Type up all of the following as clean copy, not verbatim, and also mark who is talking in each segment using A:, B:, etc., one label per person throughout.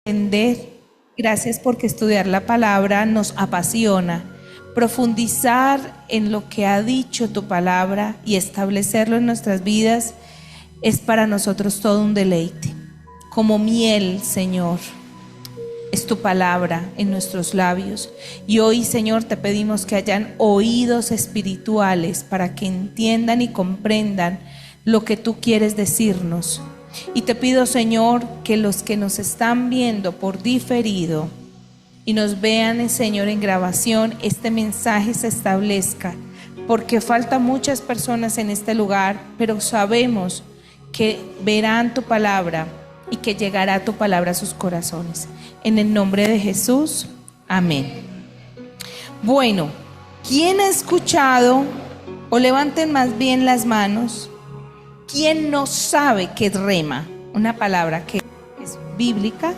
A: entender. Gracias porque estudiar la palabra nos apasiona. Profundizar en lo que ha dicho tu palabra y establecerlo en nuestras vidas es para nosotros todo un deleite. Como miel, Señor, es tu palabra en nuestros labios. Y hoy, Señor, te pedimos que hayan oídos espirituales para que entiendan y comprendan lo que tú quieres decirnos. Y te pido, Señor, que los que nos están viendo por diferido y nos vean, Señor, en grabación, este mensaje se establezca, porque faltan muchas personas en este lugar, pero sabemos que verán tu palabra y que llegará tu palabra a sus corazones. En el nombre de Jesús, amén. Bueno, ¿quién ha escuchado, o levanten más bien las manos, quién no sabe qué es rema? Una palabra que es bíblica,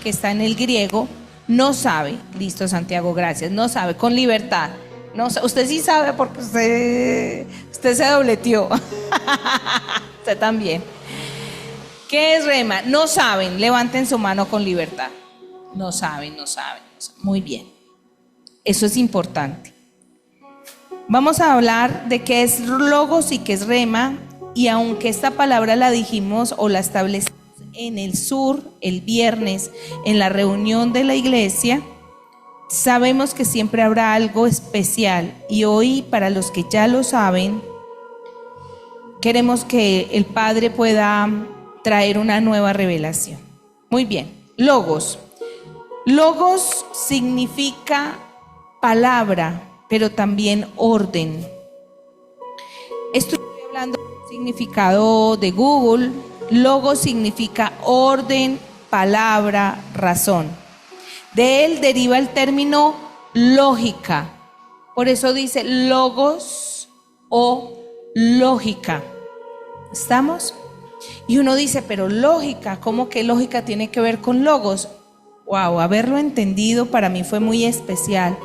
A: que está en el griego. No sabe. Listo, Santiago, gracias. No sabe, con libertad. No, usted sí sabe porque usted se dobleteó. Usted también. ¿Qué es rema? No saben. Levanten su mano con libertad. No saben. Muy bien. Eso es importante. Vamos a hablar de qué es logos y qué es rema. Y aunque esta palabra la dijimos o la establecimos en el sur el viernes en la reunión de la iglesia, sabemos que siempre habrá algo especial. Y hoy, para los que ya lo saben, queremos que el Padre pueda traer una nueva revelación. Muy bien, logos. Logos significa palabra, pero también orden. Estoy hablando del significado de Google. Logos significa orden, palabra, razón. De él deriva el término lógica. Por eso dice logos o lógica. ¿Estamos? Y uno dice, pero lógica, ¿cómo que lógica tiene que ver con logos? Wow, haberlo entendido para mí fue muy especial.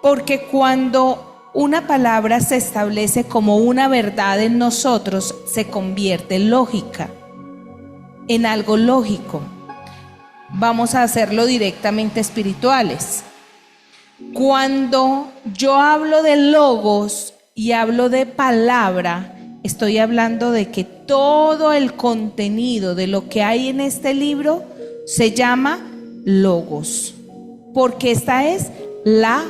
A: Porque cuando una palabra se establece como una verdad en nosotros, se convierte en lógica, en algo lógico. Vamos a hacerlo directamente espirituales. Cuando yo hablo de logos y hablo de palabra, estoy hablando de que todo el contenido de lo que hay en este libro se llama logos, porque esta es la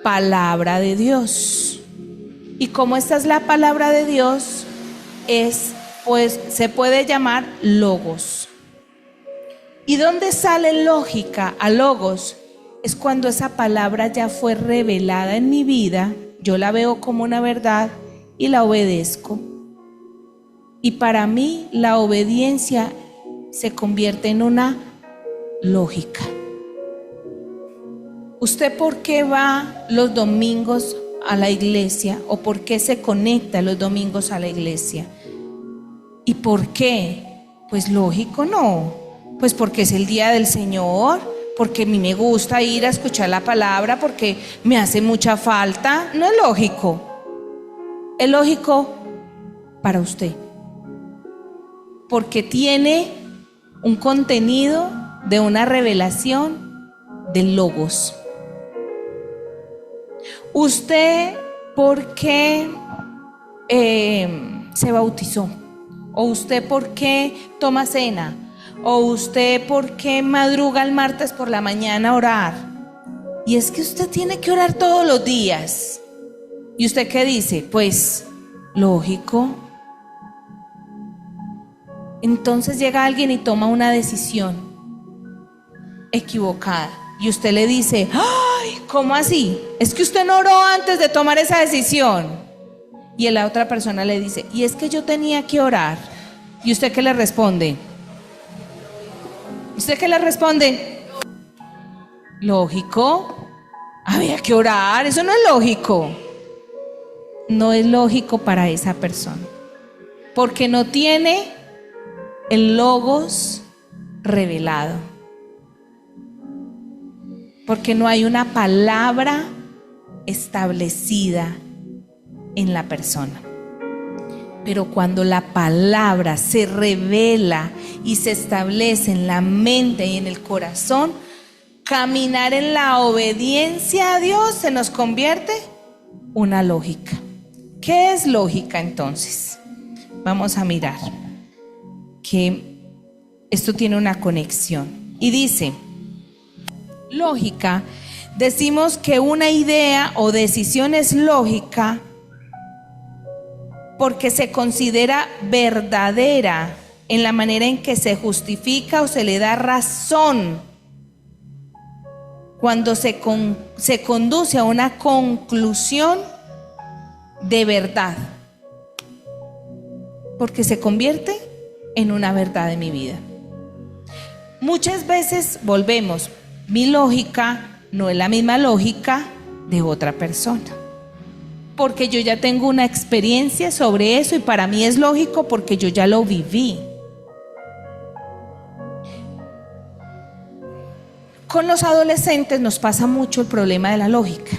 A: palabra de Dios. Y como esta es la palabra de Dios, pues se puede llamar logos. ¿Y dónde sale lógica a logos? Es cuando esa palabra ya fue revelada en mi vida, yo la veo como una verdad y la obedezco. Y para mí la obediencia se convierte en una lógica. ¿Usted por qué va los domingos a la iglesia? ¿O por qué se conecta los domingos a la iglesia? ¿Y por qué? Pues lógico, no. Pues porque es el día del Señor, porque a mí me gusta ir a escuchar la palabra, porque me hace mucha falta. No es lógico. Es lógico para usted, porque tiene un contenido de una revelación del logos. ¿Usted por qué se bautizó? ¿O usted por qué toma cena? ¿O usted por qué madruga el martes por la mañana a orar? Y es que usted tiene que orar todos los días. ¿Y usted qué dice? Pues lógico. Entonces llega alguien y toma una decisión equivocada. Y usted le dice, ¡ay! ¿Cómo así? Es que usted no oró antes de tomar esa decisión. Y la otra persona le dice, y es que yo tenía que orar. ¿Y usted qué le responde? ¿Usted qué le responde? ¿Lógico? Había que orar, eso no es lógico. No es lógico para esa persona, porque no tiene el logos revelado, porque no hay una palabra establecida en la persona. Pero cuando la palabra se revela y se establece en la mente y en el corazón, caminar en la obediencia a Dios se nos convierte una lógica. ¿Qué es lógica entonces? Vamos a mirar que esto tiene una conexión. Y dice, lógica, decimos que una idea o decisión es lógica porque se considera verdadera en la manera en que se justifica o se le da razón cuando se conduce a una conclusión de verdad, porque se convierte en una verdad de mi vida. Muchas veces volvemos, mi lógica no es la misma lógica de otra persona, porque yo ya tengo una experiencia sobre eso y para mí es lógico porque yo ya lo viví. Con los adolescentes nos pasa mucho el problema de la lógica.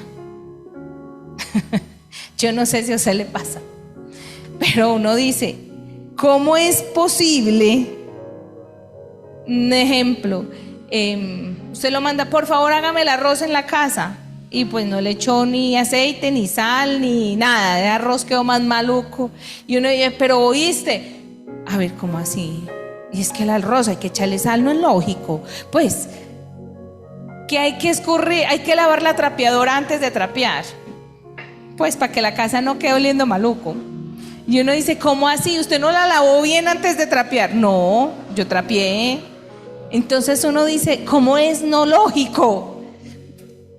A: Yo no sé si a usted le pasa, pero uno dice, ¿cómo es posible? Un ejemplo, usted lo manda, por favor hágame el arroz en la casa, y pues no le echó ni aceite, ni sal, ni nada, de arroz quedó más maluco, y uno dice, pero oíste, a ver, ¿cómo así? Y es que el arroz hay que echarle sal, no es lógico, pues, que hay que escurrir, hay que lavar la trapeadora antes de trapear, pues para que la casa no quede oliendo maluco. Y uno dice, ¿cómo así? ¿Usted no la lavó bien antes de trapear? No, yo trapeé. Entonces uno dice, ¿cómo es no lógico?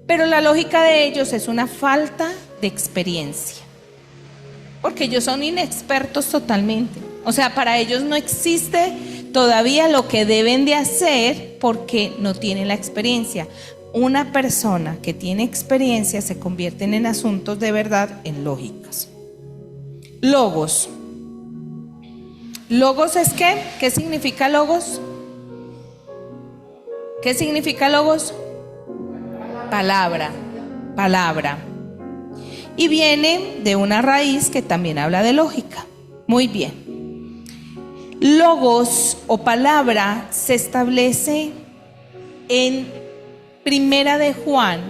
A: Pero la lógica de ellos es una falta de experiencia, porque ellos son inexpertos totalmente. O sea, para ellos no existe todavía lo que deben de hacer porque no tienen la experiencia. Una persona que tiene experiencia se convierte en asuntos de verdad en lógicas. Logos. ¿Logos es qué? ¿Qué significa logos? ¿Qué significa logos? Palabra, palabra. Y viene de una raíz que también habla de lógica. Muy bien. Logos o palabra se establece en Primera de Juan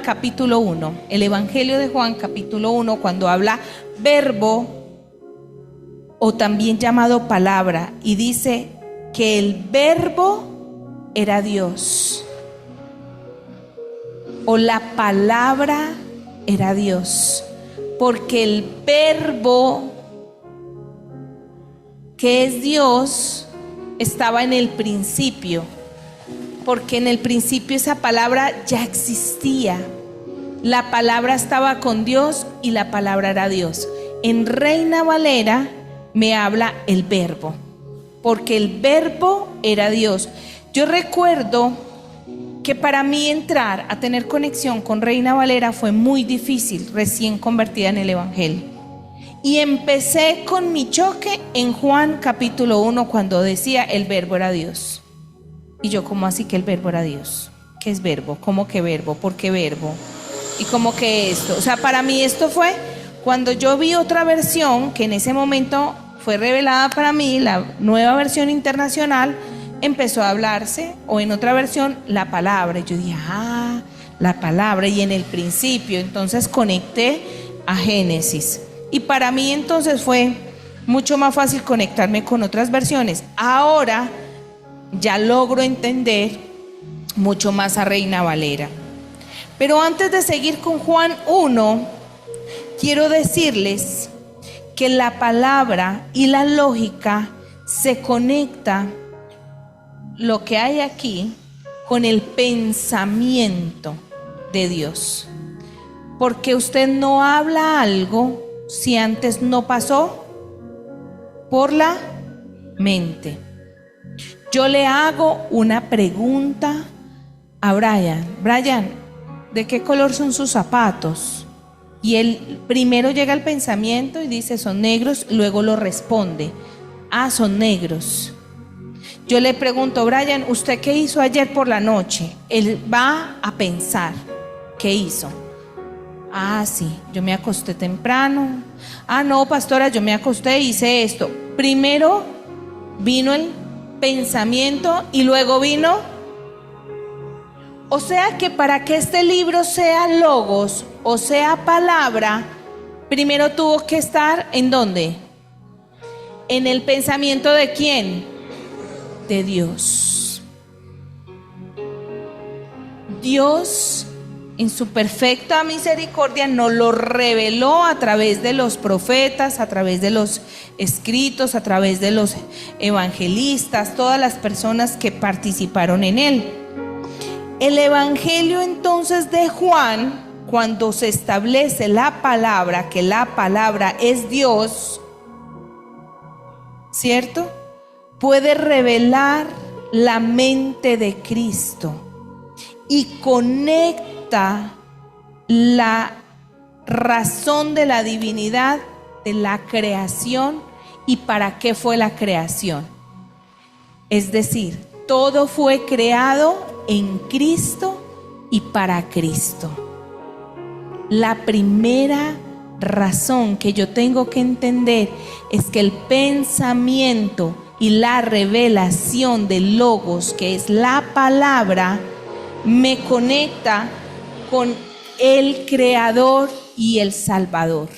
A: capítulo 1, el Evangelio de Juan capítulo 1, cuando habla verbo o también llamado palabra, y dice que el verbo era Dios, o la palabra era Dios, porque el verbo que es Dios estaba en el principio, porque en el principio esa palabra ya existía. La palabra estaba con Dios y la palabra era Dios. En Reina Valera me habla el verbo, porque el verbo era Dios. Yo recuerdo que para mí entrar a tener conexión con Reina Valera fue muy difícil, recién convertida en el Evangelio. Y empecé con mi choque en Juan capítulo 1, cuando decía el verbo era Dios. Y yo, ¿cómo así que el verbo era Dios? ¿Qué es verbo? ¿Cómo que verbo? ¿Por qué verbo? ¿Y cómo que esto? O sea, para mí esto fue cuando yo vi otra versión que en ese momento fue revelada para mí, la nueva versión internacional, empezó a hablarse, o en otra versión, la palabra. Y yo dije, la palabra, y en el principio. Entonces conecté a Génesis. Y para mí entonces fue mucho más fácil conectarme con otras versiones. Ahora ya logro entender mucho más a Reina Valera. Pero antes de seguir con Juan 1, quiero decirles que la palabra y la lógica se conecta, lo que hay aquí, con el pensamiento de Dios. Porque usted no habla algo si antes no pasó por la mente. Yo le hago una pregunta a Brian. Brian, ¿de qué color son sus zapatos? Y él primero llega al pensamiento y dice, son negros, luego lo responde, son negros. Yo le pregunto, Brian, ¿usted qué hizo ayer por la noche? Él va a pensar, ¿qué hizo? Ah, sí, yo me acosté temprano. Ah, no, pastora, yo me acosté y hice esto. Primero vino el pensamiento y luego vino. O sea que para que este libro sea logos o sea palabra, primero tuvo que estar ¿en dónde? En el pensamiento de ¿quién? De Dios. Dios, en su perfecta misericordia, nos lo reveló a través de los profetas, a través de los escritos, a través de los evangelistas, todas las personas que participaron en él. El evangelio entonces de Juan, cuando se establece la palabra, que la palabra es Dios, ¿cierto? Puede revelar la mente de Cristo y conecta la razón de la divinidad, de la creación y para qué fue la creación. Es decir, todo fue creado en Cristo y para Cristo. La primera razón que yo tengo que entender es que el pensamiento y la revelación del Logos, que es la palabra, me conecta con el Creador y el Salvador.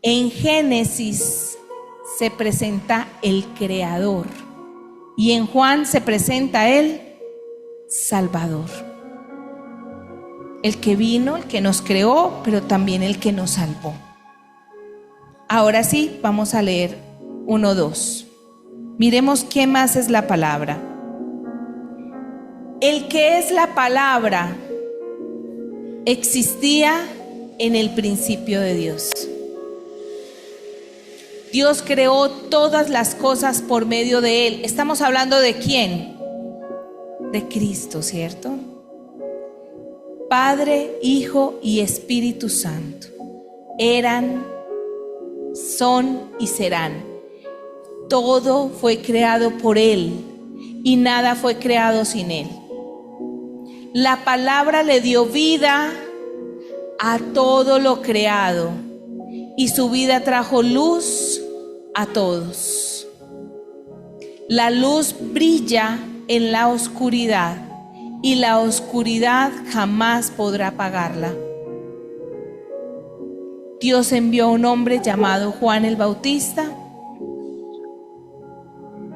A: En Génesis se presenta el Creador y en Juan se presenta el Salvador. El que vino, el que nos creó, pero también el que nos salvó. Ahora sí, vamos a leer 1:2. Miremos qué más es la palabra. El que es la palabra existía en el principio de Dios. Dios creó todas las cosas por medio de Él. Estamos hablando de ¿quién? De Cristo, ¿cierto? Padre, Hijo y Espíritu Santo. Eran, son y serán. Todo fue creado por Él y nada fue creado sin Él. La palabra le dio vida a todo lo creado y su vida trajo luz a todos. La luz brilla en la oscuridad y la oscuridad jamás podrá apagarla. Dios envió a un hombre llamado Juan el Bautista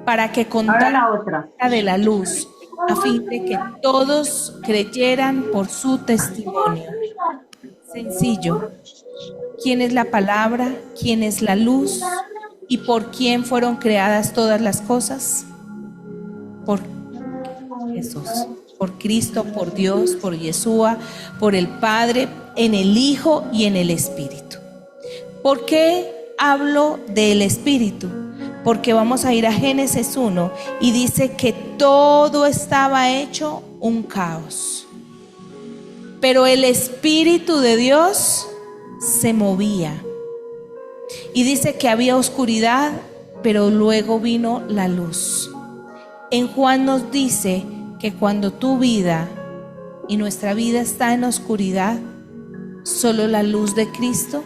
A: para que contara de la luz, a fin de que todos creyeran por su testimonio. Sencillo. ¿Quién es la palabra? ¿Quién es la luz? ¿Y por quién fueron creadas todas las cosas? Por Jesús, por Cristo, por Dios, por Yeshua, por el Padre, en el Hijo y en el Espíritu. ¿Por qué hablo del Espíritu? Porque vamos a ir a Génesis 1 y dice que todo estaba hecho un caos. Pero el Espíritu de Dios se movía. Y dice que había oscuridad, pero luego vino la luz. En Juan nos dice que cuando tu vida y nuestra vida está en oscuridad, solo la luz de Cristo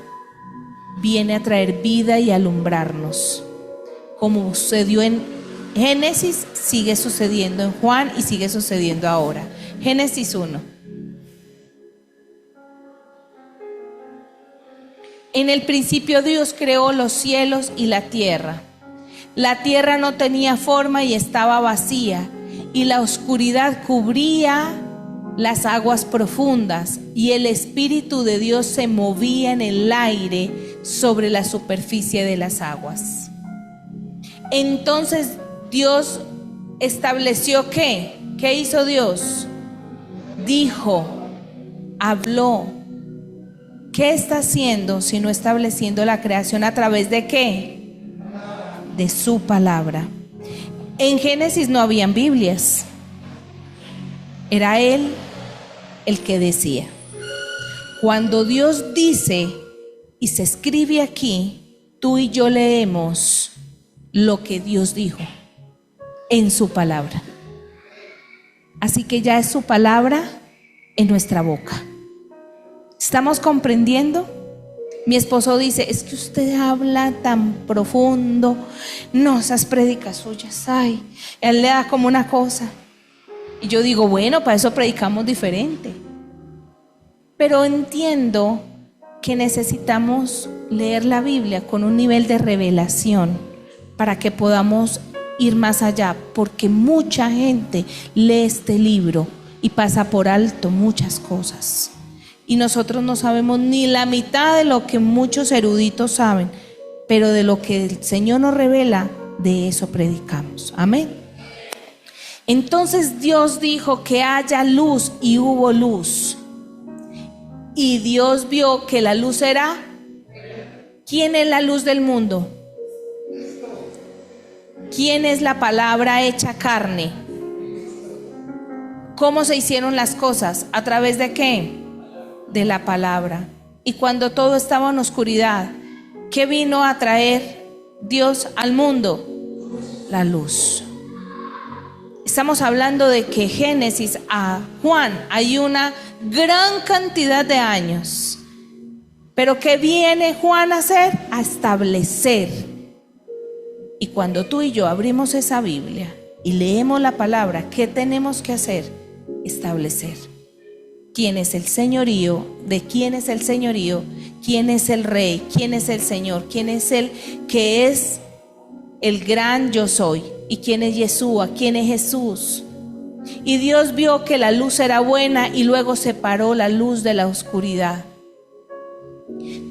A: viene a traer vida y alumbrarnos. Como sucedió en Génesis, sigue sucediendo en Juan y sigue sucediendo ahora. Génesis 1. En el principio Dios creó los cielos y la tierra. La tierra no tenía forma y estaba vacía, y la oscuridad cubría las aguas profundas, y el Espíritu de Dios se movía en el aire sobre la superficie de las aguas. Entonces Dios estableció ¿qué? ¿Qué hizo Dios? Dijo, habló. ¿Qué está haciendo si no estableciendo la creación a través de qué? De su palabra. En Génesis no habían Biblias. Era Él el que decía. Cuando Dios dice y se escribe aquí, tú y yo leemos lo que Dios dijo en su palabra. Así que ya es su palabra en nuestra boca. ¿Estamos comprendiendo? Mi esposo dice, es que usted habla tan profundo. No, esas prédicas suyas, ay, él le da como una cosa. Y yo digo, bueno, para eso predicamos diferente. Pero entiendo que necesitamos leer la Biblia con un nivel de revelación para que podamos ir más allá, porque mucha gente lee este libro y pasa por alto muchas cosas. Y nosotros no sabemos ni la mitad de lo que muchos eruditos saben, pero de lo que el Señor nos revela, de eso predicamos. Amén. Entonces Dios dijo que haya luz y hubo luz. Y Dios vio que la luz era. ¿Quién es la luz del mundo? ¿Quién es la palabra hecha carne? ¿Cómo se hicieron las cosas? ¿A través de qué? De la palabra. Y cuando todo estaba en oscuridad, ¿qué vino a traer Dios al mundo? La luz. Estamos hablando de que Génesis a Juan hay una gran cantidad de años. Pero ¿qué viene Juan a hacer? A establecer. Y cuando tú y yo abrimos esa Biblia y leemos la palabra, ¿qué tenemos que hacer? Establecer. ¿Quién es el señorío? ¿De quién es el señorío? ¿Quién es el rey? ¿Quién es el Señor? ¿Quién es el que es el gran yo soy? ¿Y quién es Yeshua? ¿Quién es Jesús? Y Dios vio que la luz era buena y luego separó la luz de la oscuridad.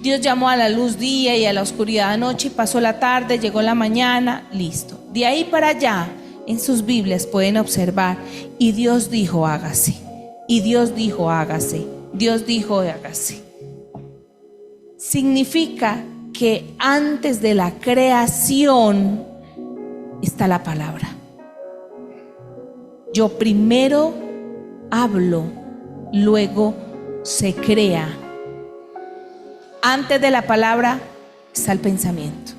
A: Dios llamó a la luz día y a la oscuridad noche, y pasó la tarde, llegó la mañana, listo. De ahí para allá, en sus Biblias pueden observar, y Dios dijo hágase. Y Dios dijo hágase. Dios dijo hágase. Significa que antes de la creación está la palabra. Yo primero hablo, luego se crea. Antes de la palabra está el pensamiento.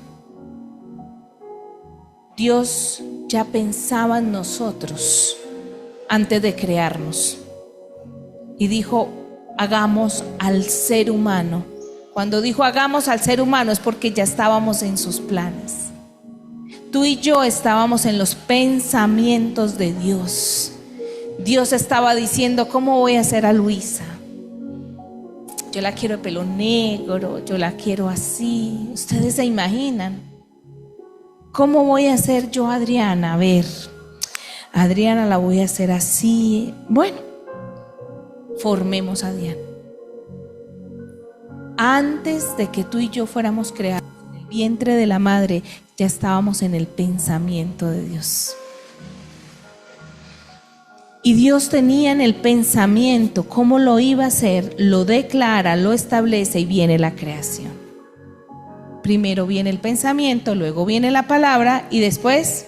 A: Dios ya pensaba en nosotros antes de crearnos. Y dijo, hagamos al ser humano. Cuando dijo hagamos al ser humano es porque ya estábamos en sus planes. Tú y yo estábamos en los pensamientos de Dios. Dios estaba diciendo, ¿cómo voy a hacer a Luisa? Yo la quiero de pelo negro, yo la quiero así. Ustedes se imaginan. ¿Cómo voy a hacer yo a Adriana? A ver, Adriana la voy a hacer así. Bueno, formemos a Diana. Antes de que tú y yo fuéramos creados en el vientre de la madre, ya estábamos en el pensamiento de Dios. Y Dios tenía en el pensamiento cómo lo iba a hacer, lo declara, lo establece y viene la creación. Primero viene el pensamiento, luego viene la palabra y después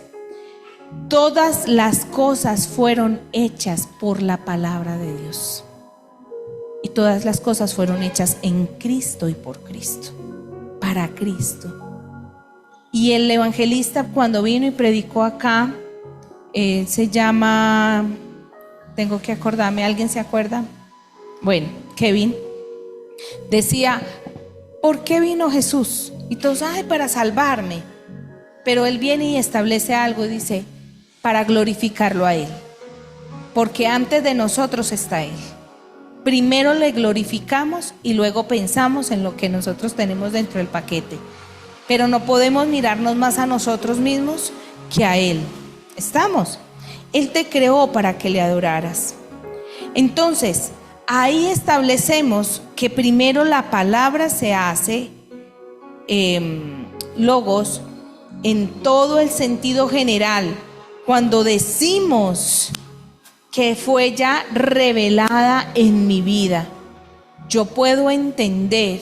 A: todas las cosas fueron hechas por la palabra de Dios. Y todas las cosas fueron hechas en Cristo y por Cristo, para Cristo. Y el evangelista cuando vino y predicó acá, se llama, tengo que acordarme, ¿alguien se acuerda? Bueno, Kevin, decía, ¿por qué vino Jesús? Y todos, ay, para salvarme. Pero él viene y establece algo y dice, para glorificarlo a él. Porque antes de nosotros está él. Primero le glorificamos y luego pensamos en lo que nosotros tenemos dentro del paquete. Pero no podemos mirarnos más a nosotros mismos que a él. ¿Estamos? Él te creó para que le adoraras. Entonces, ahí establecemos que primero la palabra se hace logos en todo el sentido general. Cuando decimos que fue ya revelada en mi vida, yo puedo entender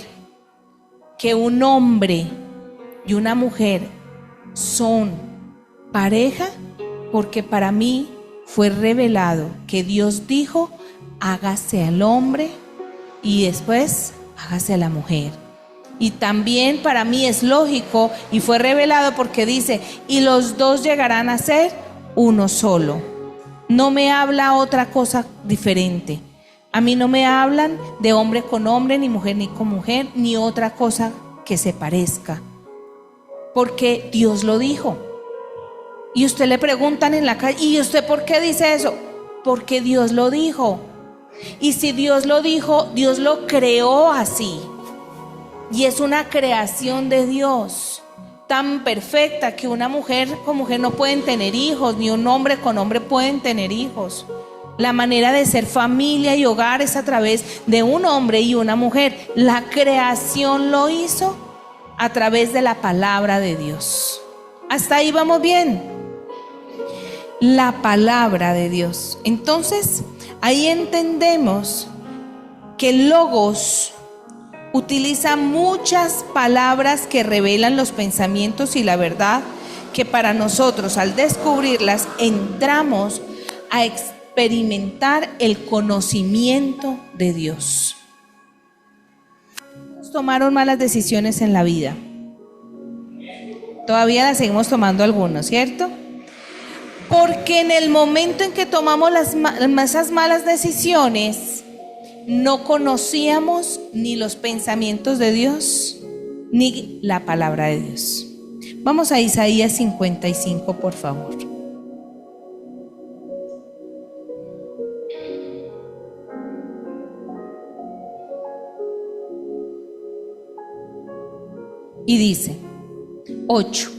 A: que un hombre y una mujer son pareja porque para mí fue revelado que Dios dijo, hágase al hombre y después hágase a la mujer. Y también para mí es lógico y fue revelado porque dice, y los dos llegarán a ser uno solo. No me habla otra cosa diferente. A mí no me hablan de hombre con hombre, ni con mujer, ni otra cosa que se parezca. Porque Dios lo dijo. Y usted le preguntan en la calle, ¿y usted por qué dice eso? Porque Dios lo dijo. Y si Dios lo dijo, Dios lo creó así. Y es una creación de Dios tan perfecta que una mujer con mujer no pueden tener hijos, ni un hombre con hombre pueden tener hijos. La manera de ser familia y hogar es a través de un hombre y una mujer. La creación lo hizo a través de la palabra de Dios. Hasta ahí vamos bien. La palabra de Dios. Entonces, ahí entendemos que el Logos utiliza muchas palabras que revelan los pensamientos y la verdad, que para nosotros, al descubrirlas, entramos a experimentar el conocimiento de Dios. Tomaron malas decisiones en la vida. Todavía las seguimos tomando algunos, ¿cierto? Porque en el momento en que tomamos esas malas decisiones, no conocíamos ni los pensamientos de Dios, ni la palabra de Dios. Vamos a Isaías 55, por favor. Y dice, 8.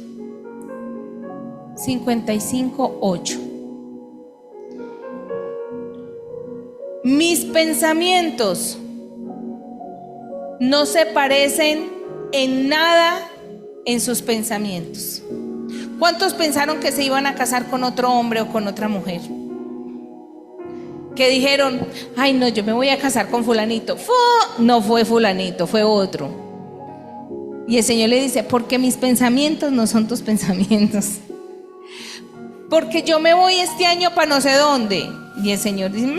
A: 55, 8. Mis pensamientos no se parecen en nada en sus pensamientos. ¿Cuántos pensaron que se iban a casar con otro hombre o con otra mujer? Que dijeron, ay no, yo me voy a casar con fulanito. No fue fulanito, fue otro. Y el Señor le dice, porque mis pensamientos no son tus pensamientos. Porque yo me voy este año para no sé dónde. Y el Señor dice,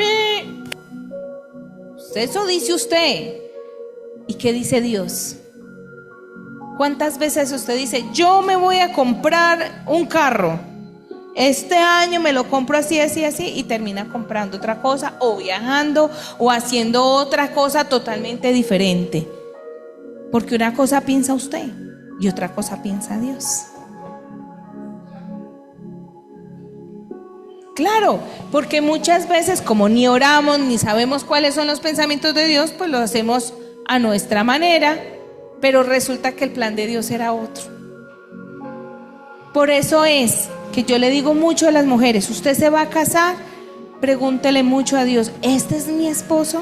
A: eso dice usted. ¿Y qué dice Dios? ¿Cuántas veces usted dice, yo me voy a comprar un carro, este año me lo compro así, así, así, y termina comprando otra cosa, o viajando, o haciendo otra cosa totalmente diferente? Porque una cosa piensa usted y otra cosa piensa Dios. Claro, porque muchas veces, como ni oramos ni sabemos cuáles son los pensamientos de Dios, pues lo hacemos a nuestra manera, pero resulta que el plan de Dios era otro. Por eso es que yo le digo mucho a las mujeres, usted se va a casar, pregúntele mucho a Dios, ¿este es mi esposo?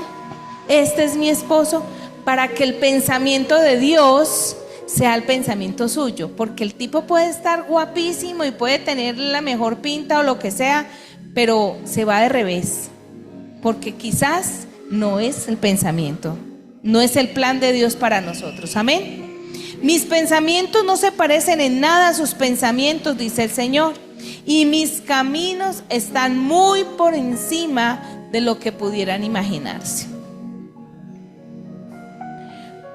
A: ¿Este es mi esposo? Para que el pensamiento de Dios sea el pensamiento suyo, porque el tipo puede estar guapísimo y puede tener la mejor pinta o lo que sea, pero se va de revés, porque quizás no es el pensamiento, no es el plan de Dios para nosotros. Amén. Mis pensamientos no se parecen en nada a sus pensamientos, dice el Señor, y mis caminos están muy por encima de lo que pudieran imaginarse.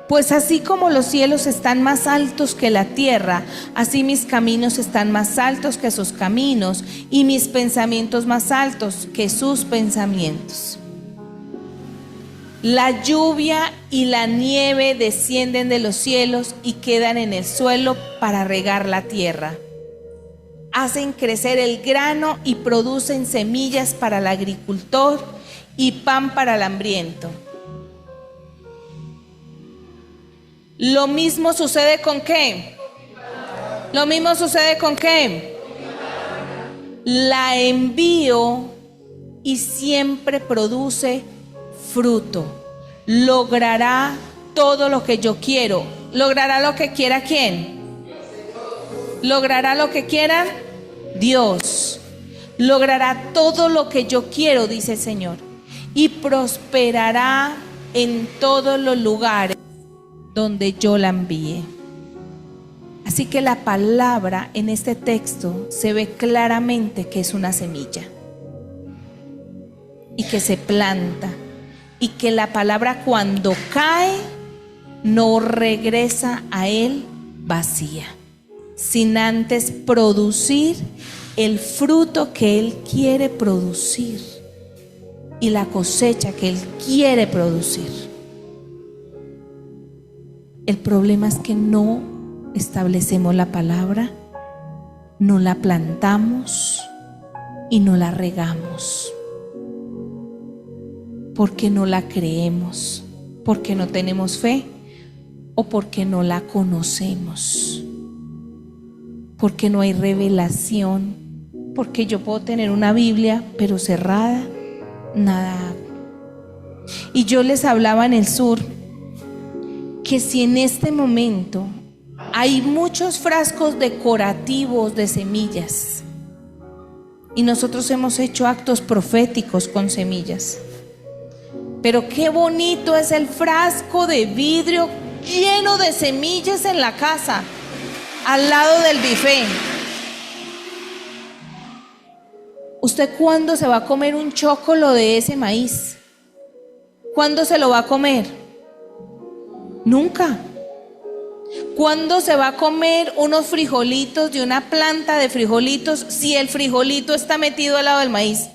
A: Pues así como los cielos están más altos que la tierra, así mis caminos están más altos que sus caminos, y mis pensamientos más altos que sus pensamientos. La lluvia y la nieve descienden de los cielos y quedan en el suelo para regar la tierra. Hacen crecer el grano y producen semillas para el agricultor y pan para el hambriento. Lo mismo sucede con ¿qué? Lo mismo sucede con ¿qué? La envío y siempre produce fruto. Logrará todo lo que yo quiero. ¿Logrará lo que quiera quién? ¿Logrará lo que quiera Dios? Logrará todo lo que yo quiero, dice el Señor. Y prosperará en todos los lugares donde yo la envíe. Así que la palabra en este texto se ve claramente que es una semilla y que se planta, y que la palabra cuando cae no regresa a él vacía, sin antes producir el fruto que él quiere producir. y la cosecha que Él quiere producir. El problema es que no establecemos la palabra, no la plantamos y no la regamos, porque no la creemos, porque no tenemos fe o porque no la conocemos, porque no hay revelación, porque yo puedo tener una Biblia pero cerrada, nada hago. Y yo les hablaba en el sur que si en este momento hay muchos frascos decorativos de semillas y nosotros hemos hecho actos proféticos con semillas, pero qué bonito es el frasco de vidrio lleno de semillas en la casa, al lado del buffet. ¿Usted cuándo se va a comer un chocolo de ese maíz? ¿Cuándo se lo va a comer? Nunca. ¿Cuándo se va a comer unos frijolitos de una planta de frijolitos si el frijolito está metido al lado del maíz?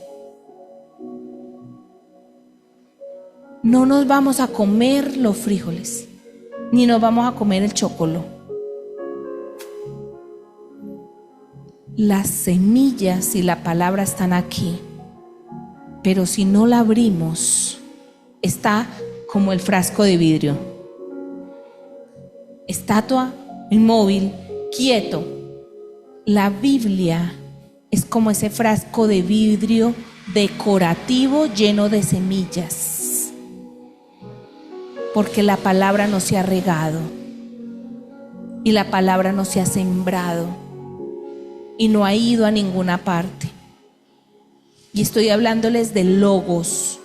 A: No nos vamos a comer los frijoles, ni nos vamos a comer el chocolo. Las semillas y la palabra están aquí, pero si no la abrimos, está como el frasco de vidrio, estatua, inmóvil, quieto. La Biblia es como ese frasco de vidrio decorativo lleno de semillas, porque la palabra no se ha regado y la palabra no se ha sembrado y no ha ido a ninguna parte. Y estoy hablándoles del logos.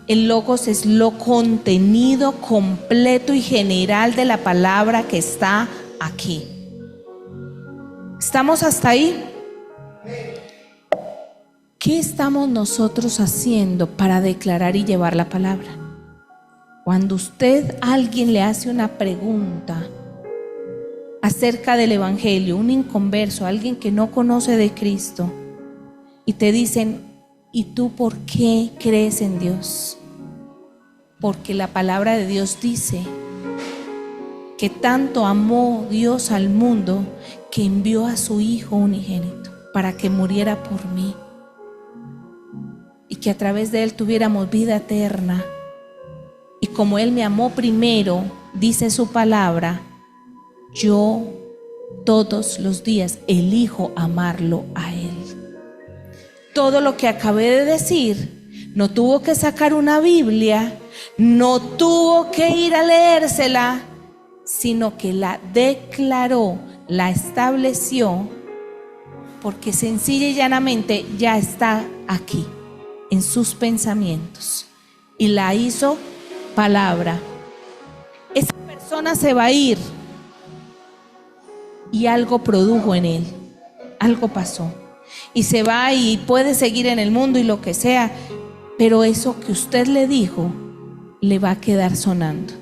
A: El logos es lo contenido completo y general de la palabra que está aquí. ¿Estamos hasta ahí? ¿Qué estamos nosotros haciendo para declarar y llevar la palabra? Cuando alguien le hace una pregunta acerca del evangelio, un inconverso, alguien que no conoce de Cristo, y te dicen: ¿y tú por qué crees en Dios? Porque la palabra de Dios dice que tanto amó Dios al mundo que envió a su Hijo unigénito para que muriera por mí y que a través de Él tuviéramos vida eterna. Y como Él me amó primero, dice su palabra, yo todos los días elijo amarlo a Él. Todo lo que acabé de decir, no tuvo que sacar una Biblia, no tuvo que ir a leérsela, sino que la declaró, la estableció, porque sencilla y llanamente ya está aquí, en sus pensamientos, y la hizo palabra. Esa persona se va a ir y algo produjo en él, algo pasó, y se va y puede seguir en el mundo y lo que sea, pero eso que usted le dijo le va a quedar sonando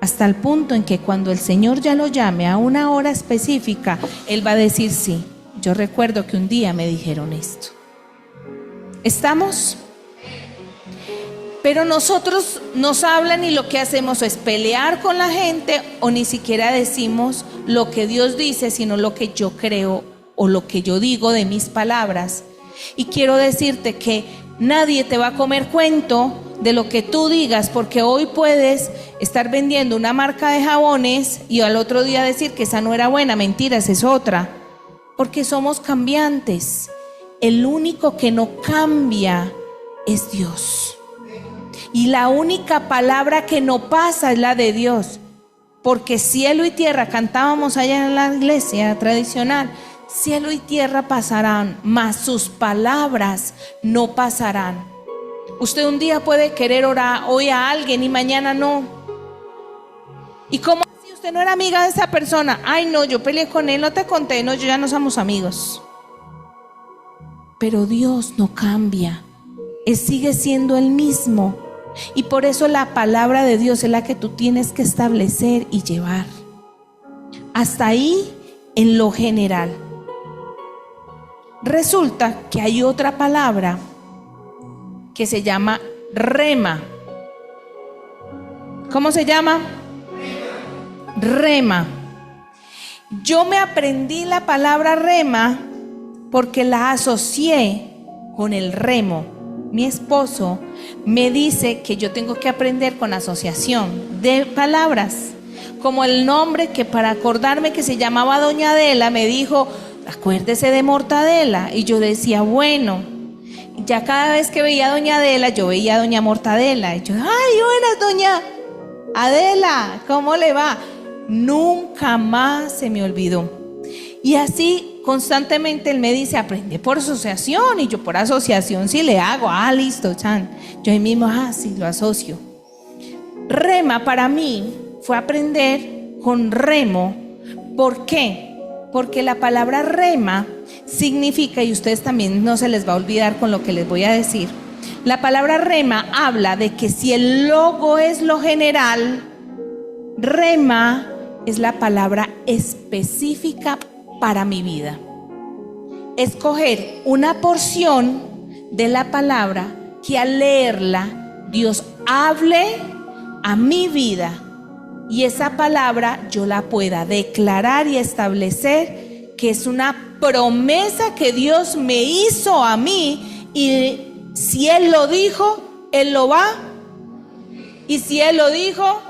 A: hasta el punto en que cuando el Señor ya lo llame a una hora específica, Él va a decir: sí, yo recuerdo que un día me dijeron esto. ¿Estamos? Pero nosotros nos hablan y lo que hacemos es pelear con la gente, o ni siquiera decimos lo que Dios dice, sino lo que yo creo o lo que yo digo de mis palabras. Y quiero decirte que nadie te va a comer cuento de lo que tú digas, porque hoy puedes estar vendiendo una marca de jabones y al otro día decir que esa no era buena. Mentira, esa es otra, porque somos cambiantes. El único que no cambia es Dios. Y la única palabra que no pasa es la de Dios, porque cielo y tierra, cantábamos allá en la iglesia tradicional, cielo y tierra pasarán, mas sus palabras no pasarán. Usted un día puede querer orar hoy a alguien y mañana no. ¿Y cómo si usted no era amiga de esa persona? Ay no, yo peleé con él, no te conté, no, yo ya no somos amigos. Pero Dios no cambia, Él sigue siendo el mismo. Y por eso la palabra de Dios es la que tú tienes que establecer y llevar. Hasta ahí en lo general. Resulta que hay otra palabra que se llama rema. ¿Cómo se llama? Rema. Yo me aprendí la palabra rema porque la asocié con el remo. Mi esposo me dice que yo tengo que aprender con asociación de palabras, como el nombre que, para acordarme, que se llamaba Doña Adela, me dijo, acuérdese de Mortadela. Y yo decía, bueno, ya cada vez que veía a Doña Adela, yo veía a Doña Mortadela. Y yo, ay, buenas, Doña Adela, ¿cómo le va? Nunca más se me olvidó. Y así constantemente él me dice, aprende por asociación. Y yo por asociación sí le hago, listo, chan. Yo ahí mismo, sí, lo asocio. Rema para mí fue aprender con remo. ¿Por qué? Porque la palabra rema significa, y ustedes también no se les va a olvidar con lo que les voy a decir, la palabra rema habla de que si el logo es lo general, rema es la palabra específica para mi vida. Escoger una porción de la palabra que al leerla Dios hable a mi vida y esa palabra yo la pueda declarar y establecer que es una promesa que Dios me hizo a mí, y si Él lo dijo, Él lo va, y si Él lo dijo,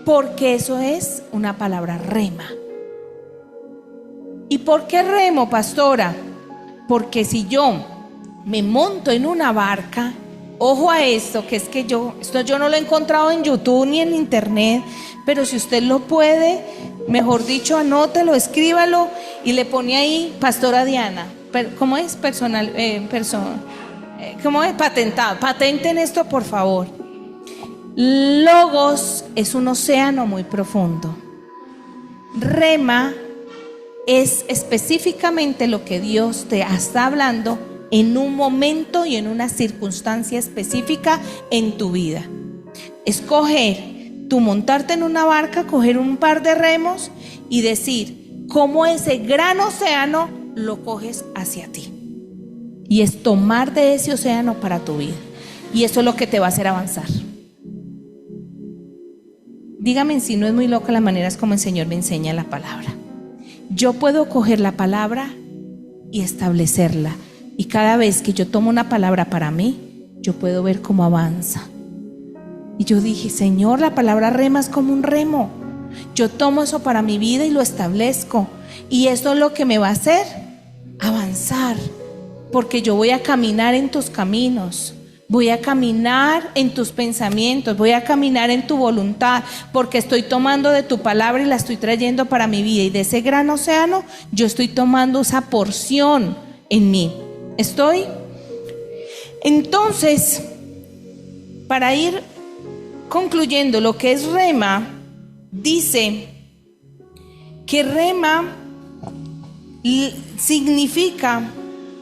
A: porque eso es una palabra rema. ¿Y por qué remo, pastora? Porque si yo me monto en una barca, ojo a esto, que es que esto yo no lo he encontrado en YouTube ni en internet, pero si usted lo puede, mejor dicho, anótelo, escríbalo y le pone ahí, pastora Diana, ¿cómo es? ¿Cómo es? Patentado, patenten esto por favor. Logos es un océano muy profundo. Rema es específicamente lo que Dios te está hablando en un momento y en una circunstancia específica en tu vida. Escoger, tú montarte en una barca, coger un par de remos y decir cómo ese gran océano lo coges hacia ti. Y es tomar de ese océano para tu vida. Y eso es lo que te va a hacer avanzar. Dígame si no es muy loca la manera es como el Señor me enseña la palabra. Yo puedo coger la palabra y establecerla. Y cada vez que yo tomo una palabra para mí, yo puedo ver cómo avanza. Y yo dije, Señor, la palabra rema es como un remo. Yo tomo eso para mi vida y lo establezco. Y eso es lo que me va a hacer avanzar. Porque yo voy a caminar en tus caminos. Voy a caminar en tus pensamientos, voy a caminar en tu voluntad, porque estoy tomando de tu palabra y la estoy trayendo para mi vida. Y de ese gran océano, yo estoy tomando esa porción en mí. ¿Estoy? Entonces, para ir concluyendo lo que es rema, dice que rema significa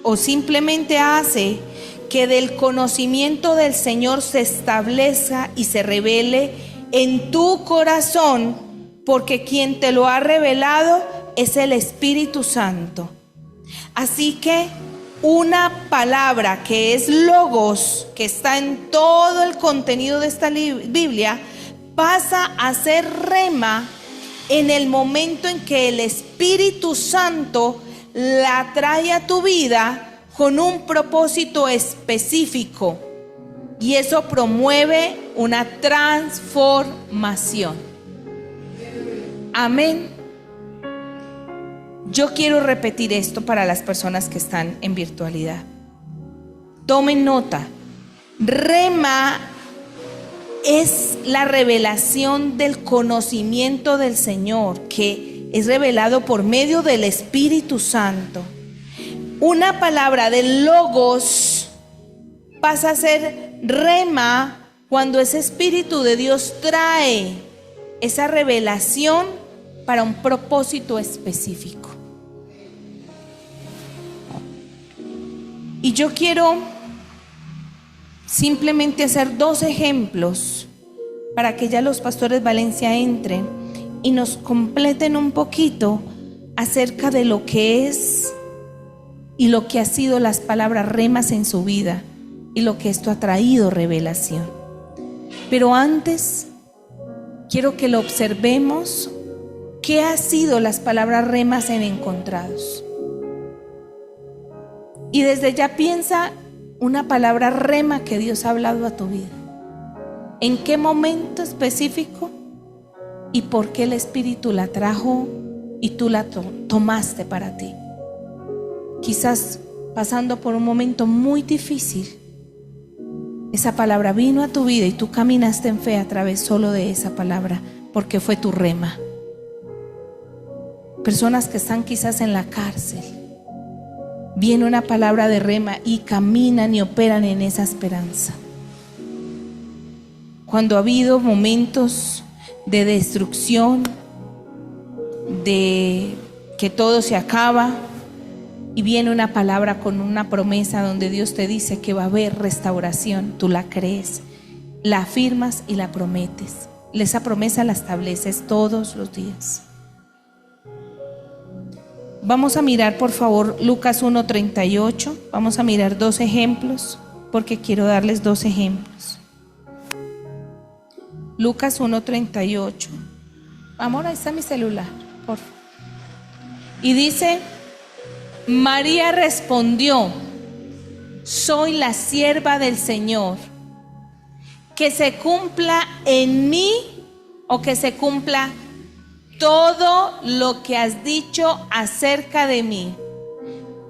A: o simplemente hace que del conocimiento del Señor se establezca y se revele en tu corazón, porque quien te lo ha revelado es el Espíritu Santo. Así que una palabra que es logos, que está en todo el contenido de esta Biblia, pasa a ser rema en el momento en que el Espíritu Santo la trae a tu vida con un propósito específico, y eso promueve una transformación. Amén. Yo quiero repetir esto para las personas que están en virtualidad. Tomen nota. Rema es la revelación del conocimiento del Señor, que es revelado por medio del Espíritu Santo. Una palabra de logos pasa a ser rema cuando ese Espíritu de Dios trae esa revelación para un propósito específico. Y yo quiero simplemente hacer 2 ejemplos para que ya los pastores Valencia entren y nos completen un poquito acerca de lo que es y lo que ha sido las palabras remas en su vida y lo que esto ha traído revelación. Pero antes, quiero que lo observemos. ¿Qué ha sido las palabras remas en encontrados? Y desde ya piensa una palabra rema que Dios ha hablado a tu vida. ¿En qué momento específico y por qué el Espíritu la trajo y tú la tomaste para ti? Quizás pasando por un momento muy difícil, esa palabra vino a tu vida y tú caminaste en fe a través solo de esa palabra, porque fue tu rema. Personas que están quizás en la cárcel, viene una palabra de rema y caminan y operan en esa esperanza. Cuando ha habido momentos de destrucción, de que todo se acaba, y viene una palabra con una promesa donde Dios te dice que va a haber restauración, tú la crees, la afirmas y la prometes. Esa promesa la estableces todos los días. Vamos a mirar por favor Lucas 1:38. Vamos a mirar 2 ejemplos, porque quiero darles 2 ejemplos. Lucas 1:38. Amor, ahí está mi celular, por favor. Y dice: María respondió: soy la sierva del Señor, que se cumpla en mí, o que se cumpla todo lo que has dicho acerca de mí.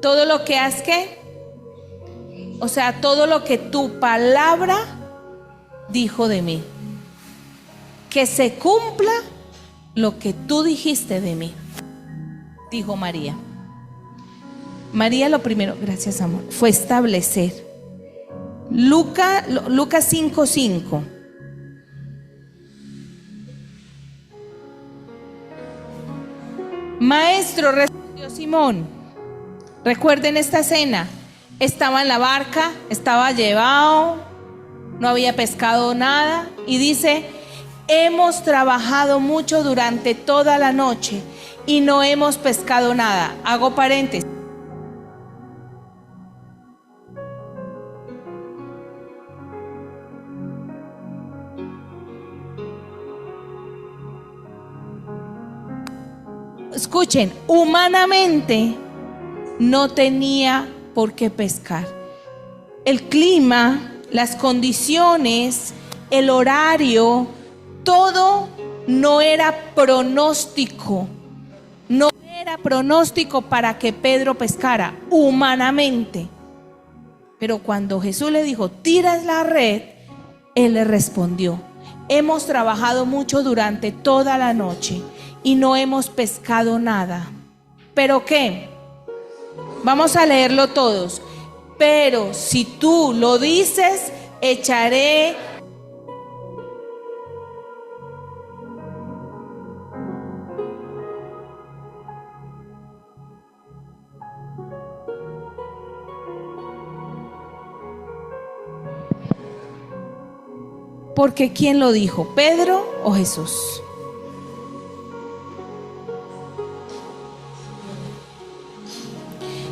A: Todo lo que has, ¿qué? O sea, todo lo que tu palabra dijo de mí. Que se cumpla lo que tú dijiste de mí, dijo María. María, lo primero, gracias amor, fue establecer. Lucas 5:5. Maestro, respondió Simón. Recuerden esta escena. Estaba en la barca, estaba llevado, no había pescado nada, y dice: hemos trabajado mucho durante toda la noche y no hemos pescado nada. Hago paréntesis. Escuchen, humanamente no tenía por qué pescar. El clima, las condiciones, el horario, todo no era pronóstico. No era pronóstico para que Pedro pescara humanamente. Pero cuando Jesús le dijo: tiras la red, él le respondió: hemos trabajado mucho durante toda la noche y no hemos pescado nada. ¿Pero qué? Vamos a leerlo todos. Pero si tú lo dices, echaré. Porque ¿quién lo dijo? ¿Pedro o Jesús?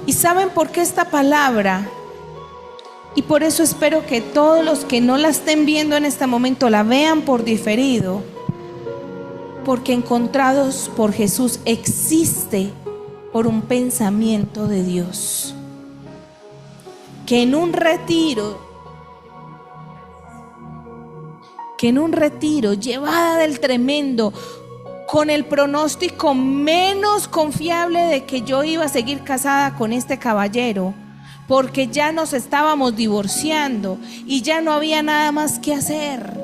A: ¿Y saben por qué esta palabra? Y por eso espero que todos los que no la estén viendo en este momento la vean por diferido. Porque encontrados por Jesús existe por un pensamiento de Dios. Que en un retiro, llevada del tremendo, con el pronóstico menos confiable de que yo iba a seguir casada con este caballero, porque ya nos estábamos divorciando y ya no había nada más que hacer.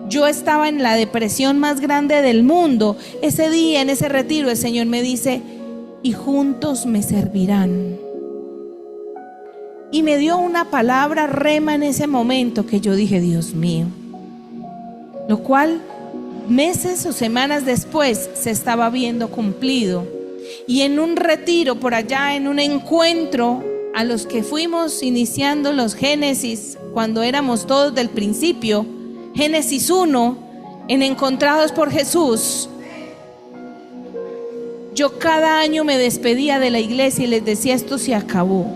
A: Yo estaba en la depresión más grande del mundo. Ese día, en ese retiro, el Señor me dice: y juntos me servirán. Y me dio una palabra rema en ese momento que yo dije: Dios mío. Lo cual meses o semanas después se estaba viendo cumplido. Y en un retiro por allá, en un encuentro a los que fuimos iniciando los Génesis, cuando éramos todos del principio, Génesis 1, en Encontrados por Jesús, yo cada año me despedía de la iglesia y les decía: esto se acabó,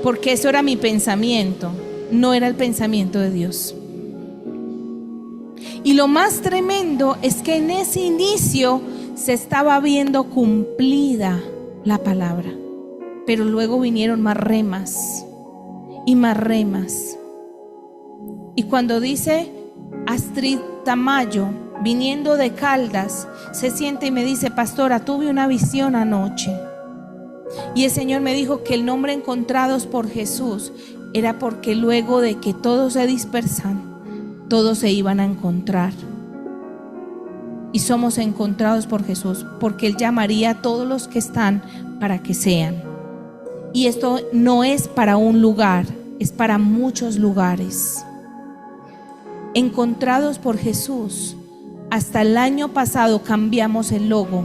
A: porque eso era mi pensamiento. no era el pensamiento de Dios. Y lo más tremendo es que en ese inicio se estaba viendo cumplida la palabra, pero luego vinieron más remas y más remas. Y cuando dice Astrid Tamayo, viniendo de Caldas, se siente y me dice: pastora, tuve una visión anoche y el Señor me dijo que el nombre Encontrados por Jesús era porque luego de que todos se dispersan, todos se iban a encontrar. Y somos encontrados por Jesús porque Él llamaría a todos los que están para que sean. Y esto no es para un lugar, es para muchos lugares. Encontrados por Jesús. Hasta el año pasado cambiamos el logo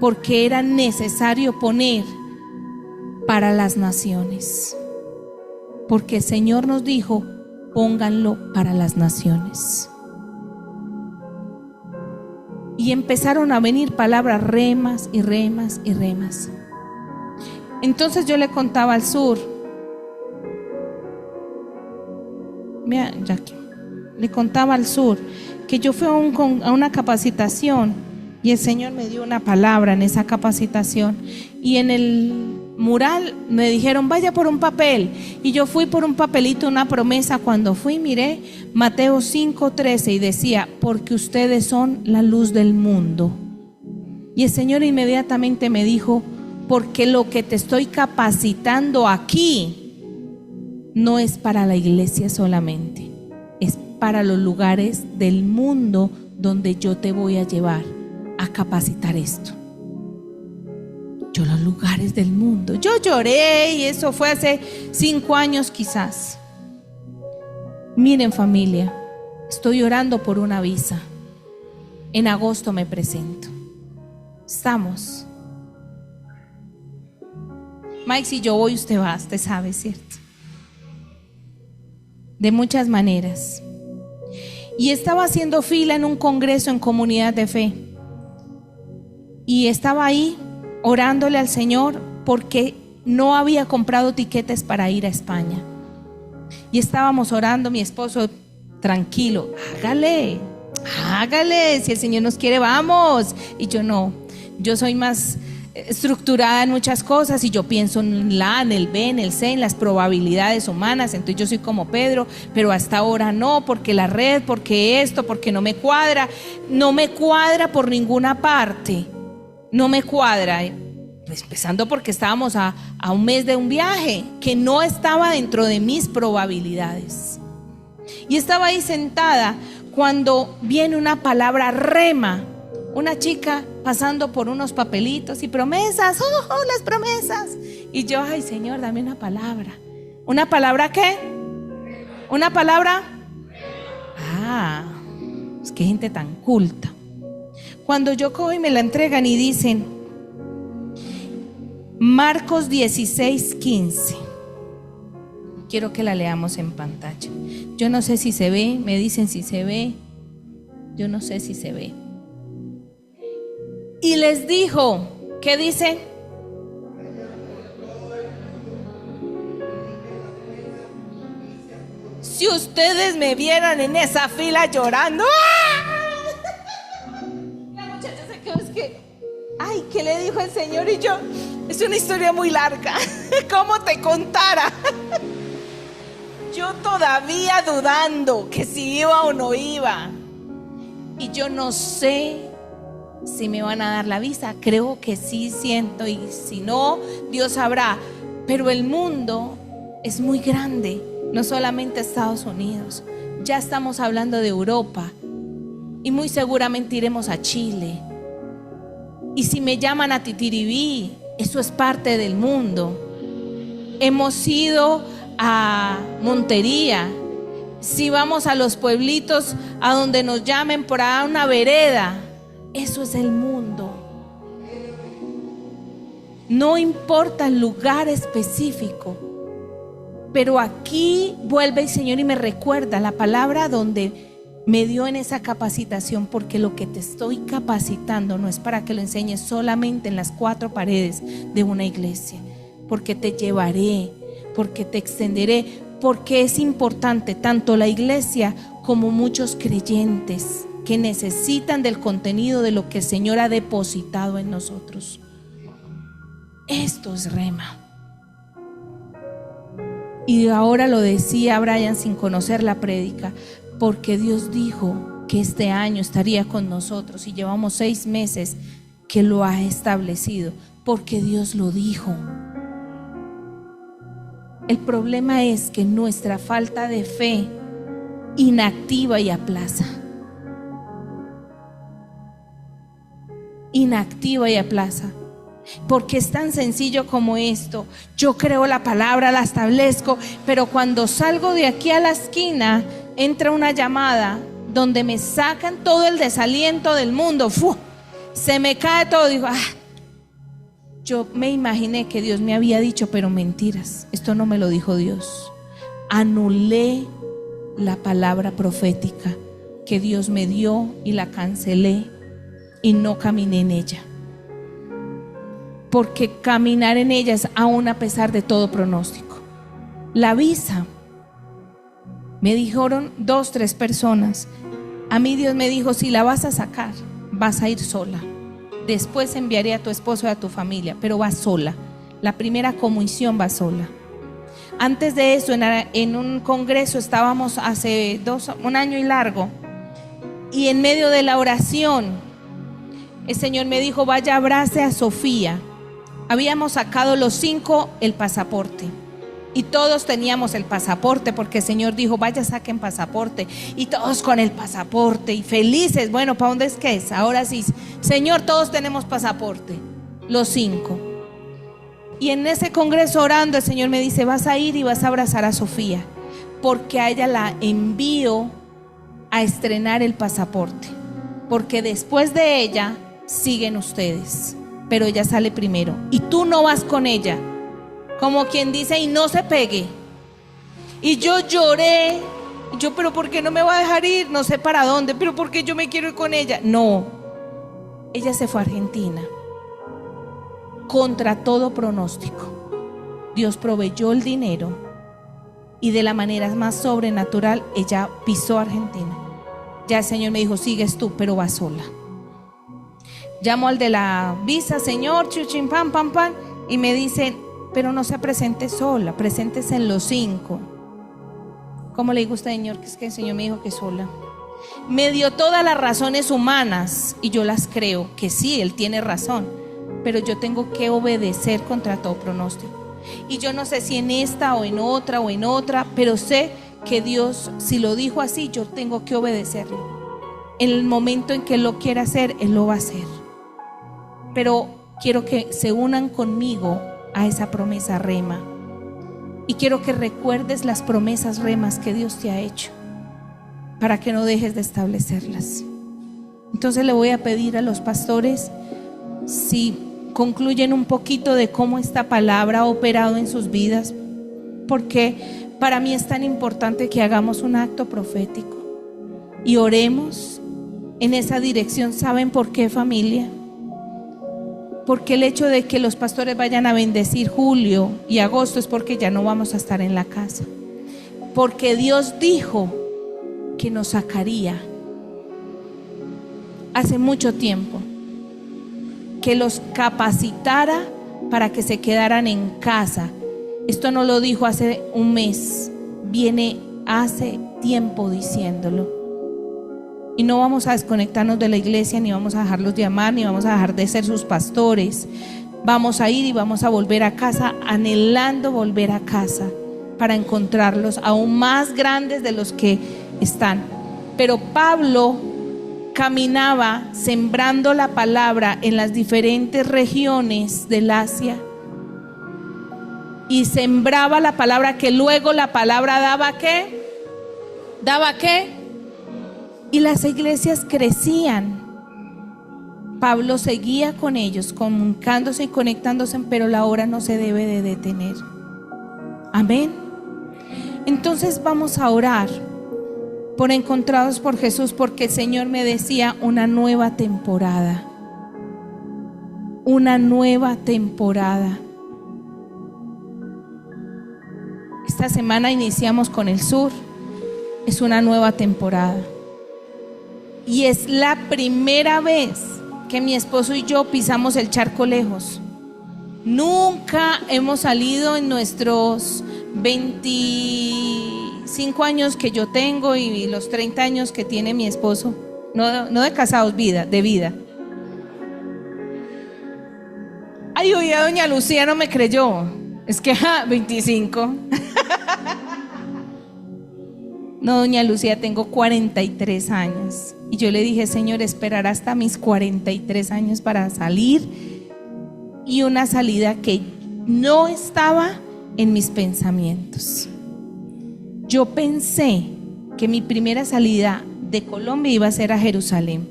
A: porque era necesario poner para las naciones, porque el Señor nos dijo: pónganlo para las naciones. Y empezaron a venir palabras remas y remas y remas. Entonces yo le contaba al sur, mira, Jackie, le contaba al sur que yo fui a una capacitación y el Señor me dio una palabra en esa capacitación, y en el mural me dijeron: vaya por un papel, y yo fui por un papelito, una promesa. Cuando fui, miré Mateo 5:13 y decía: porque ustedes son la luz del mundo. Y el Señor inmediatamente me dijo: porque lo que te estoy capacitando aquí no es para la iglesia solamente, es para los lugares del mundo donde yo te voy a llevar a capacitar esto. Yo, los lugares del mundo. Yo lloré, y eso fue hace 5 años quizás. Miren, familia, estoy orando por una visa. En agosto me presento. Estamos. Mike, si yo voy, usted va, usted sabe, ¿cierto? De muchas maneras. Y estaba haciendo fila en un congreso en Comunidad de Fe. Y estaba ahí orándole al Señor porque no había comprado tiquetes para ir a España. Y estábamos orando, mi esposo: tranquilo, hágale, si el Señor nos quiere, vamos. Y yo no, yo soy más estructurada en muchas cosas y yo pienso en la A, en el B, en el C, en las probabilidades humanas. Entonces yo soy como Pedro, pero hasta ahora no, porque la red, porque esto, porque no me cuadra por ninguna parte. No me cuadra, pues empezando porque estábamos a un mes de un viaje que no estaba dentro de mis probabilidades. Y estaba ahí sentada cuando viene una palabra rema, una chica pasando por unos papelitos y promesas, las promesas. Y yo: ay, Señor, dame una palabra. ¿Una palabra qué? ¿Una palabra? Es que gente tan culta. Cuando yo cojo y me la entregan y dicen Marcos 16:15, quiero que la leamos en pantalla. Yo no sé si se ve, me dicen si se ve. Yo no sé si se ve. Y les dijo, ¿qué dice? Si ustedes me vieran en esa fila llorando, la muchacha se quedó, es que, ay, ¿qué le dijo el Señor? Y yo, es una historia muy larga, ¿cómo te contara? Yo todavía dudando que si iba o no iba. Y yo no sé si me van a dar la visa. Creo que sí, siento, y si no, Dios sabrá. Pero el mundo es muy grande, no solamente Estados Unidos. Ya estamos hablando de Europa y muy seguramente iremos a Chile. Y si me llaman a Titiribí, eso es parte del mundo. Hemos ido a Montería. Si vamos a los pueblitos a donde nos llamen por ahí, una vereda, eso es el mundo. No importa el lugar específico, pero aquí vuelve el Señor y me recuerda la palabra donde me dio en esa capacitación, porque lo que te estoy capacitando no es para que lo enseñes solamente en las 4 paredes de una iglesia, porque te llevaré, porque te extenderé porque es importante tanto la iglesia como muchos creyentes que necesitan del contenido de lo que el Señor ha depositado en nosotros. Esto es rema. Y ahora lo decía Brian sin conocer la prédica, porque Dios dijo que este año estaría con nosotros y llevamos 6 meses que lo ha establecido, porque Dios lo dijo. El problema es que nuestra falta de fe inactiva y aplaza. Inactiva y aplaza. Porque es tan sencillo como esto. Yo creo la palabra, la establezco, pero cuando salgo de aquí a la esquina, entra una llamada donde me sacan todo el desaliento del mundo. ¡Fu! Se me cae todo. Digo, yo me imaginé que Dios me había dicho, pero mentiras. Esto no me lo dijo Dios. Anulé la palabra profética que Dios me dio y la cancelé y no caminé en ella. Porque caminar en ella es aún a pesar de todo pronóstico. La visa, me dijeron 2, 3 personas. A mí Dios me dijo, si la vas a sacar, vas a ir sola. Después enviaré a tu esposo y a tu familia, pero vas sola. La primera comunión va sola. Antes de eso, en un congreso estábamos hace 1 año y largo, y en medio de la oración, el Señor me dijo, vaya, abrace a Sofía. Habíamos sacado los 5 el pasaporte y todos teníamos el pasaporte, porque el Señor dijo, vaya, saquen pasaporte, y todos con el pasaporte y felices. Bueno, ¿para dónde es que es? Ahora sí, Señor, todos tenemos pasaporte, los 5. Y en ese congreso orando, el Señor me dice, vas a ir y vas a abrazar a Sofía, porque a ella la envío a estrenar el pasaporte, porque después de ella siguen ustedes, pero ella sale primero y tú no vas con ella, como quien dice, y no se pegue. Y yo lloré, pero ¿por qué no me va a dejar ir? No sé para dónde, pero ¿por qué yo me quiero ir con ella? No, ella se fue a Argentina contra todo pronóstico. Dios proveyó el dinero y de la manera más sobrenatural ella pisó Argentina. Ya el Señor me dijo, sigues tú, pero vas sola. Llamo al de la visa, Señor, chuchín, pam, pam, pam, y me dicen, pero no se presente sola, preséntese en los 5. ¿Cómo le digo a usted, Señor? Que es que el Señor me dijo que sola. Me dio todas las razones humanas y yo las creo, que sí, Él tiene razón, pero yo tengo que obedecer contra todo pronóstico. Y yo no sé si en esta o en otra, pero sé que Dios, si lo dijo así, yo tengo que obedecerlo. En el momento en que Él lo quiera hacer, Él lo va a hacer. Pero quiero que se unan conmigo a esa promesa rema. Y quiero que recuerdes las promesas remas que Dios te ha hecho, para que no dejes de establecerlas. Entonces le voy a pedir a los pastores si concluyen un poquito de cómo esta palabra ha operado en sus vidas, porque para mí es tan importante que hagamos un acto profético y oremos en esa dirección. ¿Saben por qué, familia? Porque el hecho de que los pastores vayan a bendecir julio y agosto es porque ya no vamos a estar en la casa, porque Dios dijo que nos sacaría hace mucho tiempo, que los capacitara para que se quedaran en casa. Esto no lo dijo hace un mes, viene hace tiempo diciéndolo. Y no vamos a desconectarnos de la iglesia, ni vamos a dejarlos llamar, ni vamos a dejar de ser sus pastores. Vamos a ir y vamos a volver a casa, anhelando volver a casa para encontrarlos aún más grandes de los que están. Pero Pablo caminaba sembrando la palabra en las diferentes regiones del Asia y sembraba la palabra, que luego la palabra daba ¿qué? ¿Daba qué? Y las iglesias crecían. Pablo seguía con ellos, comunicándose y conectándose, pero la obra no se debe de detener. Amén. Entonces vamos a orar por Encontrados por Jesús, porque el Señor me decía una nueva temporada. Una nueva temporada. Esta Esta semana iniciamos con el sur. Es una nueva temporada. Y es la primera vez que mi esposo y yo pisamos el charco lejos. Nunca hemos salido en nuestros 25 años que yo tengo y los 30 años que tiene mi esposo. No de casados, de vida. Ay, oye, doña Lucía no me creyó. Es que, 25. No, doña Lucía, tengo 43 años. Y yo le dije, Señor, esperar hasta mis 43 años para salir. Y una salida que no estaba en mis pensamientos. Yo pensé que mi primera salida de Colombia iba a ser a Jerusalén,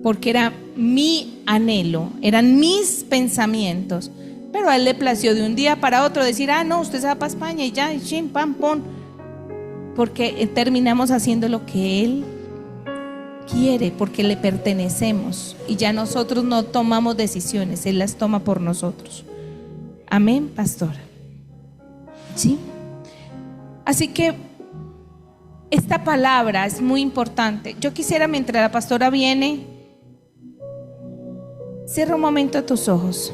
A: porque era mi anhelo, eran mis pensamientos. Pero a él le plació de un día para otro decir, no, usted se va para España y ya, y chim, pam, pum. Porque terminamos haciendo lo que él quiere, porque le pertenecemos y ya nosotros no tomamos decisiones, él las toma por nosotros. Amén, pastora. ¿Sí? Así que esta palabra es muy importante. Yo quisiera, mientras la pastora viene, cierra un momento tus ojos.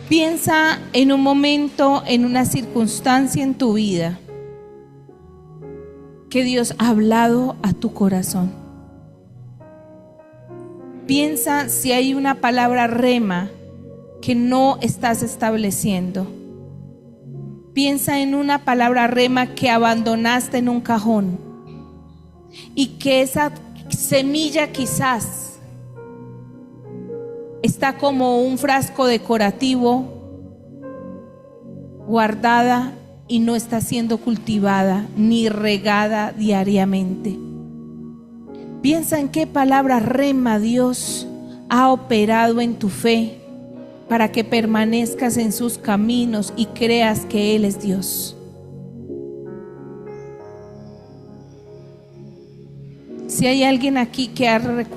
A: Piensa en un momento, en una circunstancia en tu vida que Dios ha hablado a tu corazón. Piensa si hay una palabra rema que no estás estableciendo. Piensa en una palabra rema que abandonaste en un cajón y que esa semilla quizás está como un frasco decorativo guardada y no está siendo cultivada ni regada diariamente. Piensa en qué palabra rema Dios ha operado en tu fe para que permanezcas en sus caminos y creas que Él es Dios. Si hay alguien aquí que recuerda